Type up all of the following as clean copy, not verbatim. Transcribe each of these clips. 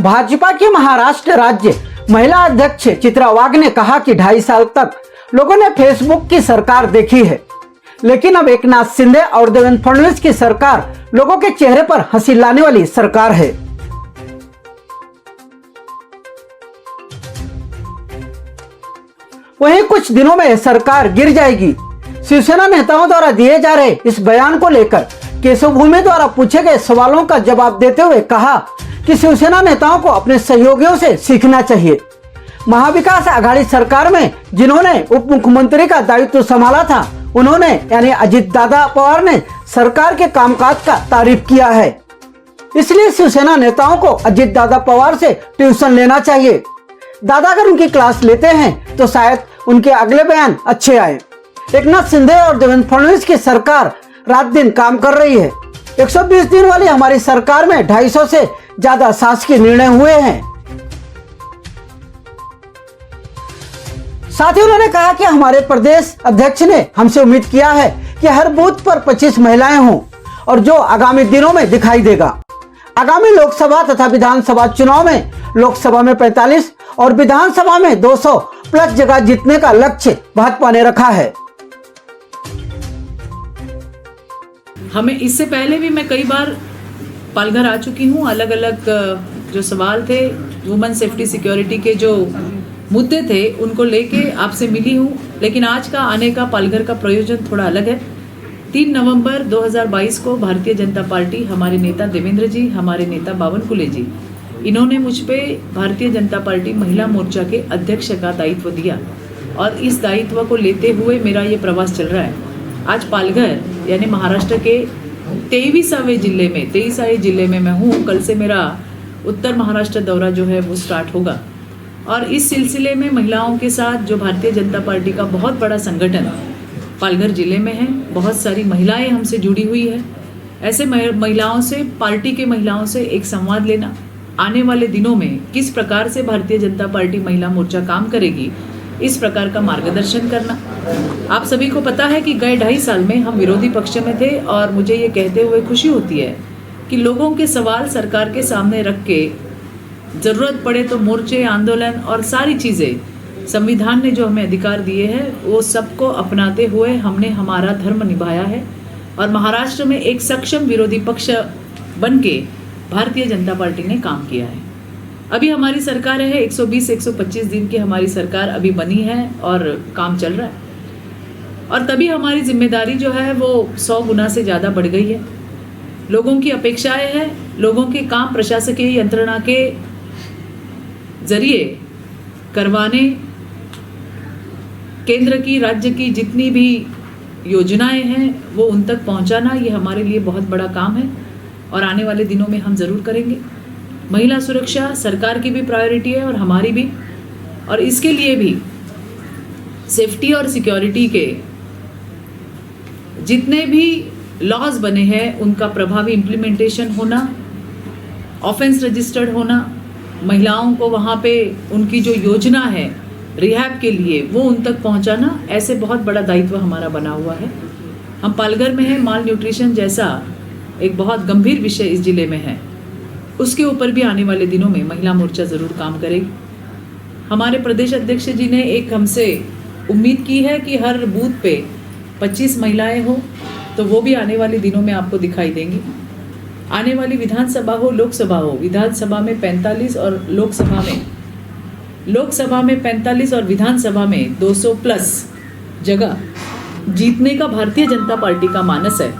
भाजपा के महाराष्ट्र राज्य महिला अध्यक्ष चित्रा वाघ ने कहा कि 2.5 साल तक लोगों ने फेसबुक की सरकार देखी है, लेकिन अब एकनाथ शिंदे और देवेंद्र फडणवीस की सरकार लोगों के चेहरे पर हंसी लाने वाली सरकार है। वहीं कुछ दिनों में सरकार गिर जाएगी। शिवसेना नेताओं द्वारा दिए जा रहे इस बयान को लेकर केशव भूमे द्वारा पूछे गए सवालों का जवाब देते हुए कहा कि शिवसेना नेताओं को अपने सहयोगियों से सीखना चाहिए। महाविकास आघाड़ी सरकार में जिन्होंने उप मुख्यमंत्री का दायित्व संभाला था, उन्होंने यानी अजित दादा पवार ने सरकार के कामकाज का तारीफ किया है। इसलिए शिवसेना नेताओं को अजित दादा पवार से ट्यूशन लेना चाहिए। दादा अगर उनकी क्लास लेते हैं तो शायद उनके अगले बयान अच्छे आए। एकनाथ शिंदे और देवेंद्र फडणवीस की सरकार रात दिन काम कर रही है। 120 दिन वाली हमारी सरकार में 250 से ज्यादा शासकीय निर्णय हुए हैं। साथ ही उन्होंने कहा कि हमारे प्रदेश अध्यक्ष ने हमसे उम्मीद किया है कि हर बूथ पर 25 महिलाएं हों, और जो आगामी दिनों में दिखाई देगा। आगामी लोकसभा तथा विधानसभा चुनाव में लोकसभा में 45 और विधानसभा में 200 प्लस जगह जीतने का लक्ष्य भाजपा ने रखा है। हमें इससे पहले भी मैं कई बार पालघर आ चुकी हूँ। अलग अलग जो सवाल थे, वुमेन सेफ्टी सिक्योरिटी के जो मुद्दे थे, उनको लेके आपसे मिली हूँ। लेकिन आज का आने का पालघर का प्रयोजन थोड़ा अलग है। 3 नवंबर 2022 को भारतीय जनता पार्टी, हमारे नेता देवेंद्र जी, हमारे नेता बावन कुले जी, इन्होंने मुझ पे भारतीय जनता पार्टी महिला मोर्चा के अध्यक्ष का दायित्व दिया, और इस दायित्व को लेते हुए मेरा ये प्रवास चल रहा है। आज पालघर यानी महाराष्ट्र के 23वें जिले में मैं हूँ। कल से मेरा उत्तर महाराष्ट्र दौरा जो है वो स्टार्ट होगा, और इस सिलसिले में महिलाओं के साथ जो भारतीय जनता पार्टी का बहुत बड़ा संगठन पालघर जिले में है, बहुत सारी महिलाएं हमसे जुड़ी हुई है। ऐसे महिलाओं से, पार्टी के महिलाओं से एक संवाद लेना, आने वाले दिनों में किस प्रकार से भारतीय जनता पार्टी महिला मोर्चा काम करेगी, इस प्रकार का मार्गदर्शन करना। आप सभी को पता है कि गए 2.5 साल में हम विरोधी पक्ष में थे, और मुझे ये कहते हुए खुशी होती है कि लोगों के सवाल सरकार के सामने रख के ज़रूरत पड़े तो मोर्चे, आंदोलन और सारी चीज़ें संविधान ने जो हमें अधिकार दिए हैं, वो सबको अपनाते हुए हमने हमारा धर्म निभाया है, और महाराष्ट्र में एक सक्षम विरोधी पक्ष बन के भारतीय जनता पार्टी ने काम किया है। अभी हमारी सरकार है 120-125 दिन की हमारी सरकार अभी बनी है और काम चल रहा है, और तभी हमारी जिम्मेदारी जो है वो 100 गुना से ज़्यादा बढ़ गई है। लोगों की अपेक्षाएं हैं, लोगों के काम प्रशासकीय यंत्रणा के जरिए करवाने, केंद्र की, राज्य की जितनी भी योजनाएं हैं वो उन तक पहुंचाना, ये हमारे लिए बहुत बड़ा काम है, और आने वाले दिनों में हम ज़रूर करेंगे। महिला सुरक्षा सरकार की भी प्रायोरिटी है और हमारी भी, और इसके लिए भी सेफ्टी और सिक्योरिटी के जितने भी लॉज बने हैं उनका प्रभावी इम्प्लीमेंटेशन होना, ऑफेंस रजिस्टर्ड होना, महिलाओं को वहाँ पे उनकी जो योजना है रिहैब के लिए वो उन तक पहुँचाना, ऐसे बहुत बड़ा दायित्व हमारा बना हुआ है। हम पालघर में हैं, माल न्यूट्रिशन जैसा एक बहुत गंभीर विषय इस जिले में है, उसके ऊपर भी आने वाले दिनों में महिला मोर्चा ज़रूर काम करेगी। हमारे प्रदेश अध्यक्ष जी ने एक हमसे उम्मीद की है कि हर बूथ पे 25 महिलाएं हो, तो वो भी आने वाले दिनों में आपको दिखाई देंगी। आने वाली विधानसभा हो, लोकसभा हो, विधानसभा में 45 और लोकसभा में 45 और विधानसभा में 200 प्लस जगह जीतने का भारतीय जनता पार्टी का मानस है,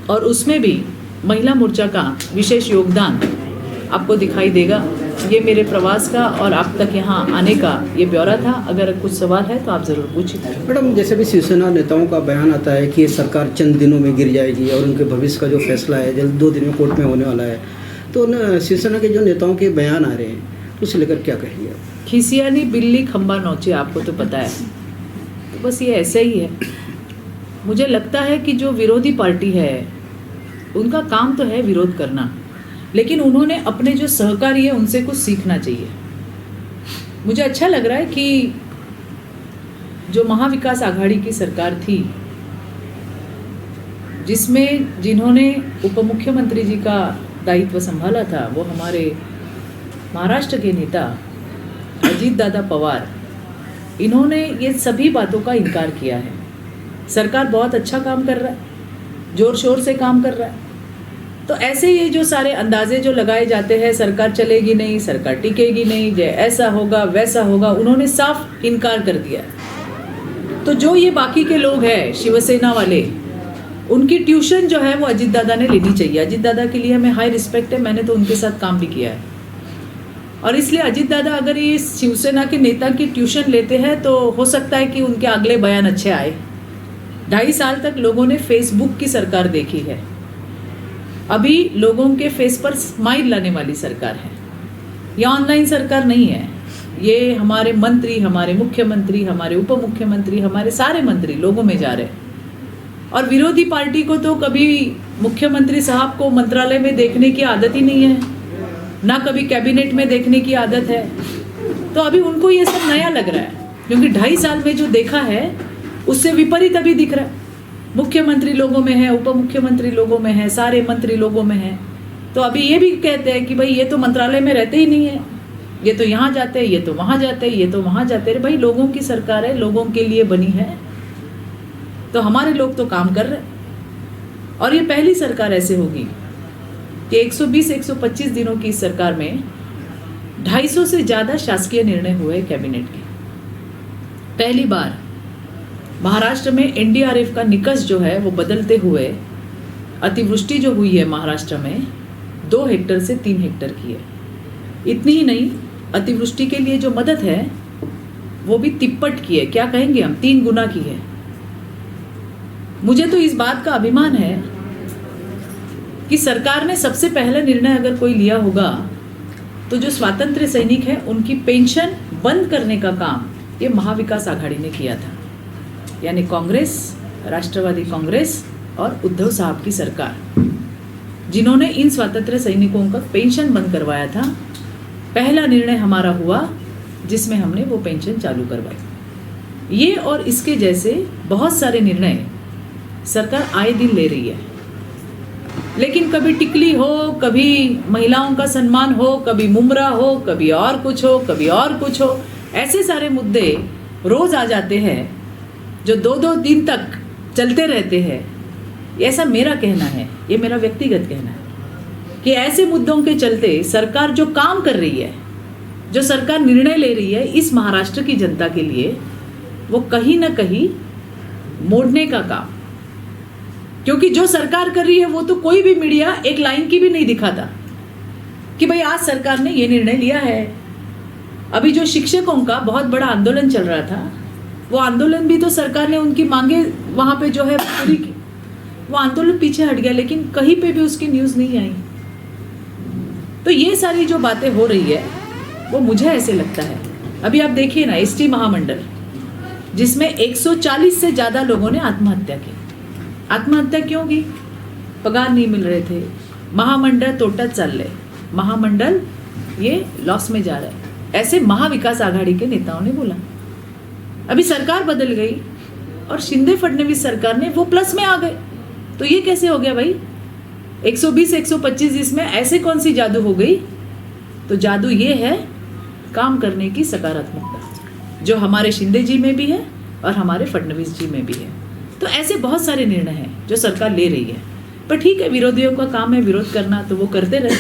और उसमें भी महिला मोर्चा का विशेष योगदान आपको दिखाई देगा। ये मेरे प्रवास का और आप तक यहाँ आने का ये ब्यौरा था। अगर कुछ सवाल है तो आप ज़रूर पूछिए। मैडम, जैसे भी शिवसेना नेताओं का बयान आता है कि ये सरकार चंद दिनों में गिर जाएगी, और उनके भविष्य का जो फैसला है जल्द 2 दिन में कोर्ट में होने वाला है, तो न शिवसेना के जो नेताओं के बयान आ रहे हैं, तो उसे लेकर क्या कहेंगे आप? खिसियानी बिल्ली खंबा नोचे, आपको तो पता है। तो बस ये ऐसे ही है। मुझे लगता है कि जो विरोधी पार्टी है उनका काम तो है विरोध करना, लेकिन उन्होंने अपने जो सहकारी है उनसे कुछ सीखना चाहिए। मुझे अच्छा लग रहा है कि जो महाविकास आघाड़ी की सरकार थी, जिसमें जिन्होंने उप मुख्यमंत्री जी का दायित्व संभाला था, वो हमारे महाराष्ट्र के नेता अजीत दादा पवार, इन्होंने ये सभी बातों का इनकार किया है। सरकार बहुत अच्छा काम कर रहा है, जोर शोर से काम कर रहा है। तो ऐसे ये जो सारे अंदाजे जो लगाए जाते हैं, सरकार चलेगी नहीं, सरकार टिकेगी नहीं, जय ऐसा होगा वैसा होगा, उन्होंने साफ इनकार कर दिया। तो जो ये बाकी के लोग हैं शिवसेना वाले, उनकी ट्यूशन जो है वो अजीत दादा ने लेनी चाहिए। अजीत दादा के लिए हमें हाई रिस्पेक्ट है, मैंने तो उनके साथ काम भी किया है। और इसलिए अजीत दादा अगर ये शिवसेना के नेता की ट्यूशन लेते हैं तो हो सकता है कि उनके अगले बयान अच्छे आए। 2.5 साल तक लोगों ने फेसबुक की सरकार देखी है, अभी लोगों के फेस पर स्माइल लाने वाली सरकार है। ये ऑनलाइन सरकार नहीं है, ये हमारे मंत्री, हमारे मुख्यमंत्री, हमारे उप मुख्यमंत्री, हमारे सारे मंत्री लोगों में जा रहे हैं। और विरोधी पार्टी को तो कभी मुख्यमंत्री साहब को मंत्रालय में देखने की आदत ही नहीं है, ना कभी कैबिनेट में देखने की आदत है। तो अभी उनको ये सब नया लग रहा है, क्योंकि 2.5 साल में जो देखा है उससे विपरीत अभी दिख रहा है। मुख्यमंत्री लोगों में है, उप मुख्यमंत्री लोगों में है, सारे मंत्री लोगों में है। तो अभी ये भी कहते हैं कि भाई ये तो मंत्रालय में रहते ही नहीं है, ये तो यहाँ जाते हैं, ये तो वहाँ जाते हैं, ये तो वहाँ जाते हैं। भाई लोगों की सरकार है, लोगों के लिए बनी है, तो हमारे लोग तो काम कर रहे हैं। और ये पहली सरकार ऐसे होगी कि 120-125 दिनों की इस सरकार में 250 से ज़्यादा शासकीय निर्णय हुए कैबिनेट के। पहली बार महाराष्ट्र में एनडीआरएफ का निकष जो है वो बदलते हुए अतिवृष्टि जो हुई है महाराष्ट्र में 2 हेक्टर से 3 हेक्टर की है। इतनी ही नहीं, अतिवृष्टि के लिए जो मदद है वो भी तिप्पट की है, क्या कहेंगे हम, 3 गुना की है। मुझे तो इस बात का अभिमान है कि सरकार ने सबसे पहला निर्णय अगर कोई लिया होगा तो जो स्वातंत्र्य सैनिक हैं उनकी पेंशन बंद करने का काम ये महाविकास आघाड़ी ने किया था, यानी कांग्रेस, राष्ट्रवादी कांग्रेस और उद्धव साहब की सरकार, जिन्होंने इन स्वातंत्र्य सैनिकों का पेंशन बंद करवाया था। पहला निर्णय हमारा हुआ जिसमें हमने वो पेंशन चालू करवाई। ये और इसके जैसे बहुत सारे निर्णय सरकार आए दिन ले रही है, लेकिन कभी टिकली हो, कभी महिलाओं का सम्मान हो, कभी मुमरा हो, कभी और कुछ हो, कभी और कुछ हो, ऐसे सारे मुद्दे रोज आ जाते हैं जो 2-2 दिन तक चलते रहते हैं। ऐसा मेरा कहना है, ये मेरा व्यक्तिगत कहना है कि ऐसे मुद्दों के चलते सरकार जो काम कर रही है, जो सरकार निर्णय ले रही है इस महाराष्ट्र की जनता के लिए, वो कहीं ना कहीं मोड़ने का काम, क्योंकि जो सरकार कर रही है वो तो कोई भी मीडिया एक लाइन की भी नहीं दिखाता कि भाई आज सरकार ने ये निर्णय लिया है। अभी जो शिक्षकों का बहुत बड़ा आंदोलन चल रहा था, वो आंदोलन भी तो सरकार ने उनकी मांगे वहाँ पे जो है पूरी की, वो आंदोलन पीछे हट गया, लेकिन कहीं पे भी उसकी न्यूज़ नहीं आई। तो ये सारी जो बातें हो रही है वो मुझे ऐसे लगता है, अभी आप देखिए ना एसटी महामंडल जिसमें 140 से ज़्यादा लोगों ने आत्महत्या की। आत्महत्या क्यों की? पगार नहीं मिल रहे थे, महामंडल तोटत चाल रहे, महामंडल ये लॉस में जा रहा है, ऐसे महाविकास आघाड़ी के नेताओं ने बोला। अभी सरकार बदल गई और शिंदे फडणवीस सरकार ने वो प्लस में आ गए, तो ये कैसे हो गया भाई? 120-125 इसमें ऐसे कौन सी जादू हो गई? तो जादू ये है काम करने की सकारात्मकता, जो हमारे शिंदे जी में भी है और हमारे फडणवीस जी में भी है। तो ऐसे बहुत सारे निर्णय हैं जो सरकार ले रही है, पर ठीक है, विरोधियों का काम है विरोध करना, तो वो करते रहे,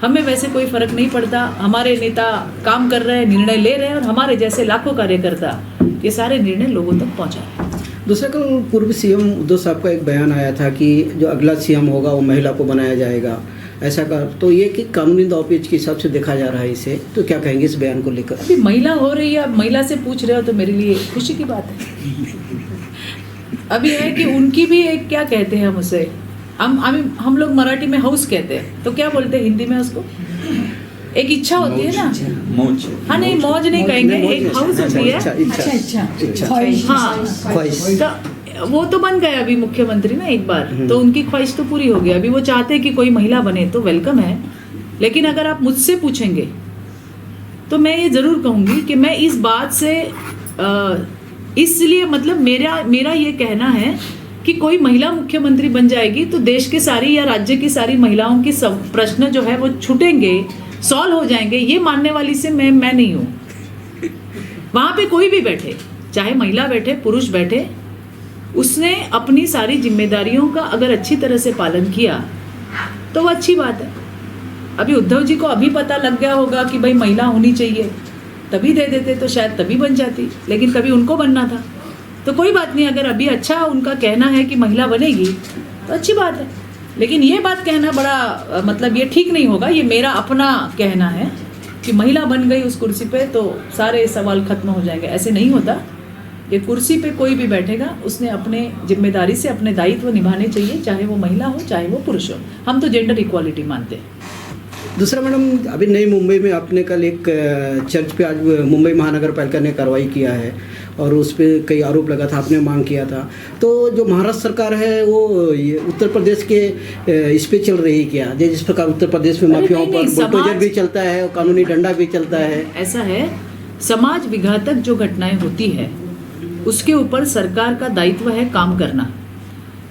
हमें वैसे कोई फर्क नहीं पड़ता। हमारे नेता काम कर रहे हैं, निर्णय ले रहे हैं, और हमारे जैसे लाखों कार्यकर्ता ये सारे निर्णय लोगों तक पहुंचा रहे हैं। दूसरा, कल पूर्व सीएम उद्धव साहब का एक बयान आया था कि जो अगला सीएम होगा वो महिला को बनाया जाएगा, ऐसा का, तो ये कि कानूनी दावपेच के हिसाब से देखा जा रहा है इसे, तो क्या कहेंगे इस बयान को लेकर? अभी महिला हो रही है, अब महिला से पूछ रहे हो तो मेरे लिए खुशी की बात है। अभी है कि उनकी भी एक, क्या कहते हैं हम उसे, हम लोग मराठी में हाउस कहते हैं, तो क्या बोलते हैं हिंदी में उसको? एक इच्छा होती है ना, मौज। हाँ नहीं, मौज नहीं कहेंगे, एक हाउस होती है, हाँ, तो वो तो बन गए अभी मुख्यमंत्री ना एक बार, तो उनकी ख्वाहिश तो पूरी हो गई। अभी वो चाहते हैं कि कोई महिला बने तो वेलकम है, लेकिन अगर आप मुझसे पूछेंगे तो मैं ये जरूर कहूंगी कि मैं इस बात से इसलिए, मतलब मेरा ये कहना है कि कोई महिला मुख्यमंत्री बन जाएगी तो देश के सारी या राज्य की सारी महिलाओं की सब प्रश्न जो है वो छूटेंगे, सॉल्व हो जाएंगे, ये मानने वाली से मैं नहीं हूँ। वहाँ पे कोई भी बैठे, चाहे महिला बैठे, पुरुष बैठे, उसने अपनी सारी जिम्मेदारियों का अगर अच्छी तरह से पालन किया तो वो अच्छी बात है। अभी उद्धव जी को अभी पता लग गया होगा कि भाई महिला होनी चाहिए, तभी दे देते तो शायद तभी बन जाती, लेकिन कभी उनको बनना था। तो कोई बात नहीं, अगर अभी अच्छा उनका कहना है कि महिला बनेगी तो अच्छी बात है, लेकिन ये बात कहना बड़ा मतलब ये ठीक नहीं होगा। ये मेरा अपना कहना है कि महिला बन गई उस कुर्सी पे तो सारे सवाल खत्म हो जाएंगे, ऐसे नहीं होता। ये कुर्सी पे कोई भी बैठेगा, उसने अपने जिम्मेदारी से अपने दायित्व निभाने चाहिए, चाहे वो महिला हो चाहे वो पुरुष हो। हम तो जेंडर इक्वालिटी मानते हैं। दूसरा मैडम, अभी नई मुंबई में आपने कल एक चर्च पे आज मुंबई महानगर पालिका ने कार्रवाई किया है और उस पर कई आरोप लगा था, आपने मांग किया था। तो जो महाराष्ट्र सरकार है वो ये उत्तर प्रदेश के इस पे चल रही क्या, जिस प्रकार उत्तर प्रदेश में माफियाओं पर बुलडोजर भी चलता है, कानूनी डंडा भी चलता है। ऐसा है, समाज विघातक जो घटनाएं होती है उसके ऊपर सरकार का दायित्व है काम करना।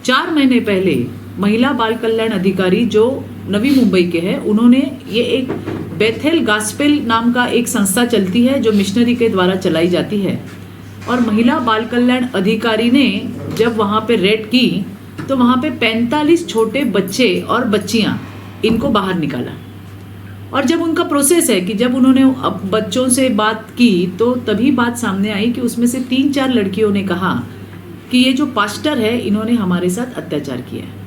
4 महीने पहले महिला बाल कल्याण अधिकारी जो नवी मुंबई के हैं, उन्होंने ये एक बेथेल गास्पेल नाम का एक संस्था चलती है जो मिशनरी के द्वारा चलाई जाती है, और महिला बाल कल्याण अधिकारी ने जब वहाँ पे रेड की तो वहाँ पे 45 छोटे बच्चे और बच्चियाँ इनको बाहर निकाला। और जब उनका प्रोसेस है कि जब उन्होंने अब बच्चों से बात की तो तभी बात सामने आई कि उसमें से 3-4 लड़कियों ने कहा कि ये जो पास्टर है इन्होंने हमारे साथ अत्याचार किया है।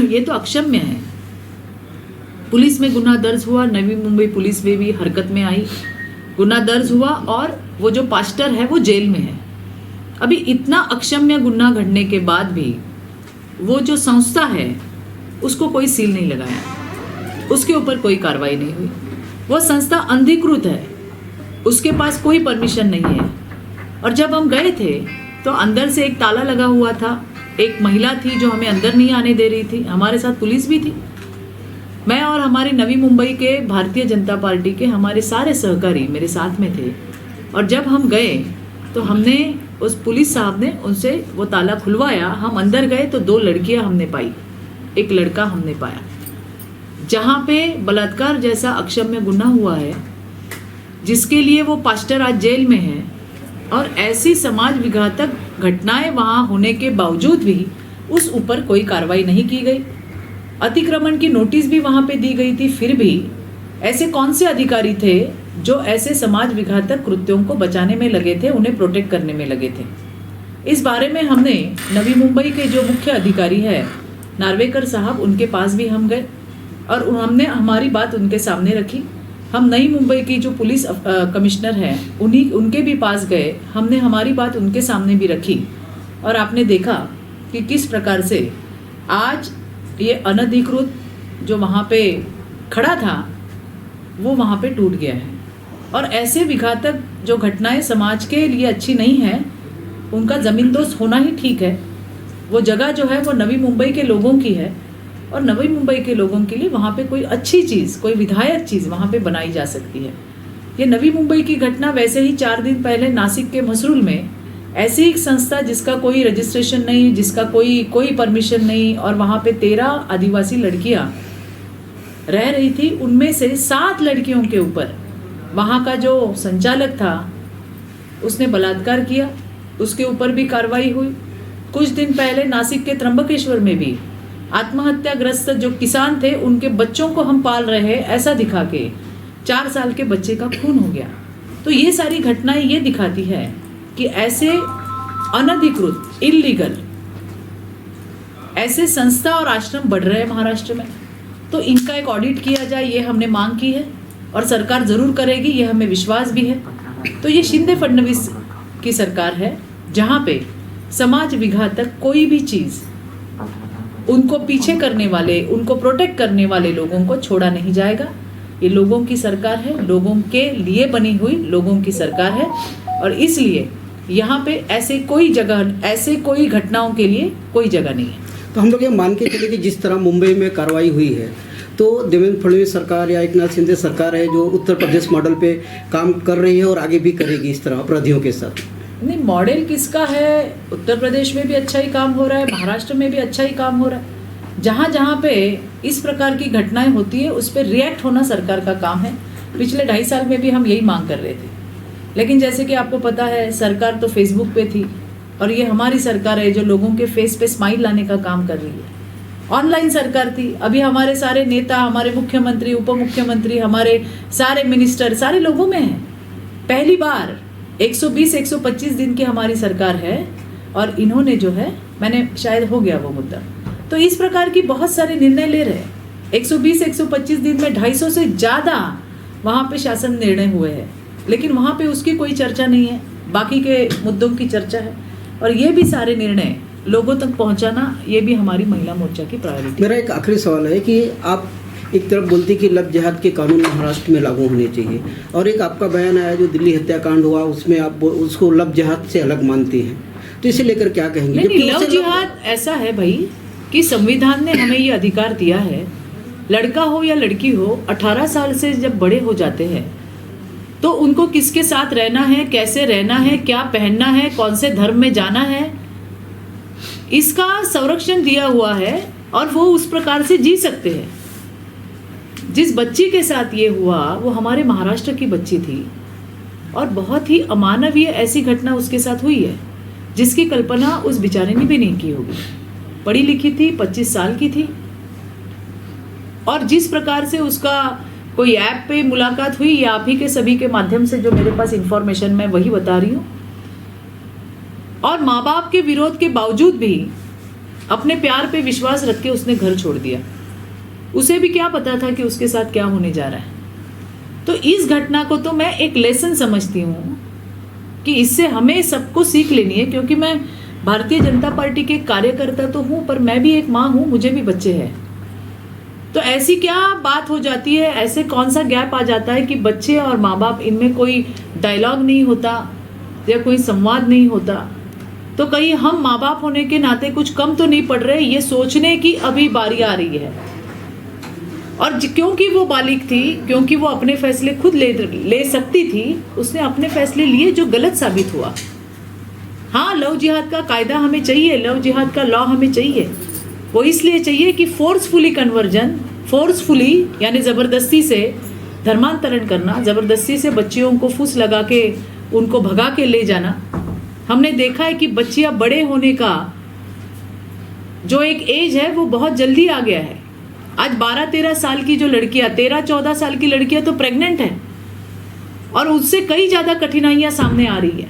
ये तो अक्षम्य है। पुलिस में गुनाह दर्ज हुआ, नवी मुंबई पुलिस में भी हरकत में आई, गुनाह दर्ज हुआ और वो जो पास्टर है वो जेल में है। अभी इतना अक्षम्य गुनाह घटने के बाद भी वो जो संस्था है उसको कोई सील नहीं लगाया, उसके ऊपर कोई कार्रवाई नहीं हुई। वो संस्था अनधिकृत है, उसके पास कोई परमिशन नहीं है। और जब हम गए थे तो अंदर से एक ताला लगा हुआ था, एक महिला थी जो हमें अंदर नहीं आने दे रही थी, हमारे साथ पुलिस भी थी। मैं और हमारे नवी मुंबई के भारतीय जनता पार्टी के हमारे सारे सहकारी मेरे साथ में थे। और जब हम गए तो हमने उस पुलिस साहब ने उनसे वो ताला खुलवाया, हम अंदर गए तो 2 लड़कियां हमने पाई, एक लड़का हमने पाया। जहाँ पे बलात्कार जैसा अक्षम्य गुनाह हुआ है, जिसके लिए वो पास्टर आज जेल में है, और ऐसी समाज विघातक घटनाएं वहाँ होने के बावजूद भी उस ऊपर कोई कार्रवाई नहीं की गई। अतिक्रमण की नोटिस भी वहाँ पे दी गई थी, फिर भी ऐसे कौन से अधिकारी थे जो ऐसे समाज विघातक कृत्यों को बचाने में लगे थे, उन्हें प्रोटेक्ट करने में लगे थे। इस बारे में हमने नवी मुंबई के जो मुख्य अधिकारी है नार्वेकर साहब, उनके पास भी हम गए और हमने हमारी बात उनके सामने रखी। हम नई मुंबई की जो पुलिस कमिश्नर हैं उनके भी पास गए, हमने हमारी बात उनके सामने भी रखी। और आपने देखा कि किस प्रकार से आज ये अनधिकृत जो वहाँ पे खड़ा था वो वहाँ पे टूट गया है। और ऐसे विघातक जो घटनाएं समाज के लिए अच्छी नहीं है, उनका ज़मींदोज़ होना ही ठीक है। वो जगह जो है वो नवी मुंबई के लोगों की है और नवी मुंबई के लोगों के लिए वहाँ पे कोई अच्छी चीज़, कोई विधायक चीज़ वहाँ पे बनाई जा सकती है। ये नवी मुंबई की घटना वैसे ही 4 दिन पहले नासिक के मसरूल में ऐसी एक संस्था जिसका कोई रजिस्ट्रेशन नहीं, जिसका कोई परमिशन नहीं, और वहाँ पे 13 आदिवासी लड़कियाँ रह रही थी, उनमें से 7 लड़कियों के ऊपर वहाँ का जो संचालक था उसने बलात्कार किया, उसके ऊपर भी कार्रवाई हुई। कुछ दिन पहले नासिक के त्र्यंबकेश्वर में भी आत्महत्याग्रस्त जो किसान थे, उनके बच्चों को हम पाल रहे हैं ऐसा दिखा के 4 साल के बच्चे का खून हो गया। तो ये सारी घटनाएं ये दिखाती है कि ऐसे अनधिकृत, इल्लीगल ऐसे संस्था और आश्रम बढ़ रहे हैं महाराष्ट्र में। तो इनका एक ऑडिट किया जाए, ये हमने मांग की है और सरकार ज़रूर करेगी, ये हमें विश्वास भी है। तो ये शिंदे फडणवीस की सरकार है जहाँ पे समाज विघातक कोई भी चीज़ उनको पीछे करने वाले, उनको प्रोटेक्ट करने वाले लोगों को छोड़ा नहीं जाएगा। ये लोगों की सरकार है, लोगों के लिए बनी हुई लोगों की सरकार है, और इसलिए यहाँ पे ऐसे कोई जगह, ऐसे कोई घटनाओं के लिए कोई जगह नहीं है। तो हम लोग ये मान के चले कि जिस तरह मुंबई में कार्रवाई हुई है, तो देवेंद्र फडणवीस सरकार या एकनाथ शिंदे सरकार है जो उत्तर प्रदेश मॉडल पे काम कर रही है और आगे भी करेगी इस तरह अपराधियों के साथ। नहीं, मॉडल किसका है? उत्तर प्रदेश में भी अच्छा ही काम हो रहा है, महाराष्ट्र में भी अच्छा ही काम हो रहा है। जहाँ जहाँ पे इस प्रकार की घटनाएं होती है उस पर रिएक्ट होना सरकार का काम है। पिछले 2.5 साल में भी हम यही मांग कर रहे थे, लेकिन जैसे कि आपको पता है सरकार तो फेसबुक पे थी और ये हमारी सरकार है जो लोगों के फेस पे स्माइल लाने का काम कर रही है। ऑनलाइन सरकार थी, अभी हमारे सारे नेता, हमारे मुख्यमंत्री, उप मुख्यमंत्री, हमारे सारे मिनिस्टर सारे लोगों में हैं। पहली बार 120-125 दिन की हमारी सरकार है और इन्होंने जो है, मैंने शायद हो गया वो मुद्दा, तो इस प्रकार की बहुत सारे निर्णय ले रहे हैं। 120-125 दिन में 250 से ज़्यादा वहाँ पे शासन निर्णय हुए हैं, लेकिन वहाँ पे उसकी कोई चर्चा नहीं है, बाकी के मुद्दों की चर्चा है। और ये भी सारे निर्णय लोगों तक पहुँचाना, ये भी हमारी महिला मोर्चा की प्रायोरिटी। मेरा एक आखिरी सवाल है कि आप एक तरफ बोलती कि लव जिहाद के कानून महाराष्ट्र में लागू होने चाहिए, और एक आपका बयान आया जो दिल्ली हत्याकांड हुआ उसमें आप उसको लव जिहाद से अलग मानती हैं, तो इसे लेकर क्या कहेंगे? नहीं, लव जिहाद ऐसा है भाई कि संविधान ने हमें ये अधिकार दिया है, लड़का हो या लड़की हो 18 साल से जब बड़े हो जाते हैं तो उनको किसके साथ रहना है, कैसे रहना है, क्या पहनना है, कौन से धर्म में जाना है, इसका संरक्षण दिया हुआ है और वो उस प्रकार से जी सकते हैं। जिस बच्ची के साथ ये हुआ वो हमारे महाराष्ट्र की बच्ची थी और बहुत ही अमानवीय ऐसी घटना उसके साथ हुई है जिसकी कल्पना उस बेचारे ने भी नहीं की होगी। पढ़ी लिखी थी, 25 साल की थी, और जिस प्रकार से उसका कोई ऐप पे मुलाकात हुई, या आप ही के सभी के माध्यम से जो मेरे पास इंफॉर्मेशन मैं वही बता रही हूँ, और माँ बाप के विरोध के बावजूद भी अपने प्यार पे विश्वास रख के उसने घर छोड़ दिया। उसे भी क्या पता था कि उसके साथ क्या होने जा रहा है। तो इस घटना को तो मैं एक लेसन समझती हूँ कि इससे हमें सबको सीख लेनी है, क्योंकि मैं भारतीय जनता पार्टी के कार्यकर्ता तो हूँ, पर मैं भी एक माँ हूँ, मुझे भी बच्चे हैं। तो ऐसी क्या बात हो जाती है, ऐसे कौन सा गैप आ जाता है कि बच्चे और माँ बाप इनमें कोई डायलॉग नहीं होता या कोई संवाद नहीं होता। तो कहीं हम माँ बाप होने के नाते कुछ कम तो नहीं पड़ रहे, ये सोचने की अभी बारी आ रही है। और क्योंकि वो बालिग थी, क्योंकि वो अपने फैसले खुद ले सकती थी, उसने अपने फैसले लिए जो गलत साबित हुआ। हाँ, लव जिहाद का कायदा हमें चाहिए, लव जिहाद का लॉ हमें चाहिए। वो इसलिए चाहिए कि फोर्सफुली कन्वर्जन, फोर्सफुली यानी ज़बरदस्ती से धर्मांतरण करना, ज़बरदस्ती से बच्चियों को फूस लगा के उनको भगा के ले जाना। हमने देखा है कि बच्चियां बड़े होने का जो एक एज है वो बहुत जल्दी आ गया है। आज 12-13 साल की जो लड़कियां, 13-14 साल की लड़कियां तो प्रेग्नेंट हैं, और उससे कई ज़्यादा कठिनाइयां सामने आ रही है।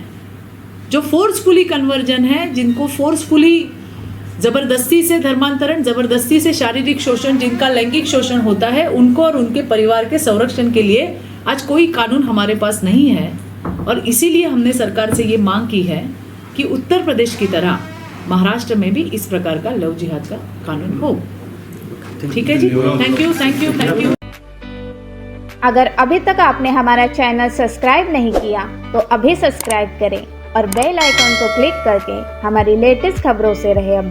जो फोर्सफुली कन्वर्जन है, जिनको फोर्सफुली ज़बरदस्ती से धर्मांतरण, ज़बरदस्ती से शारीरिक शोषण, जिनका लैंगिक शोषण होता है, उनको और उनके परिवार के संरक्षण के लिए आज कोई कानून हमारे पास नहीं है। और इसीलिए हमने सरकार से ये मांग की है कि उत्तर प्रदेश की तरह महाराष्ट्र में भी इस प्रकार का लव जिहाद का कानून हो। ठीक है जी, thank you, thank you, thank you. अगर अभी तक आपने हमारा चैनल सब्सक्राइब नहीं किया तो अभी सब्सक्राइब करें और बेल आइकॉन को क्लिक करके हमारी लेटेस्ट खबरों से रहे अपडेट।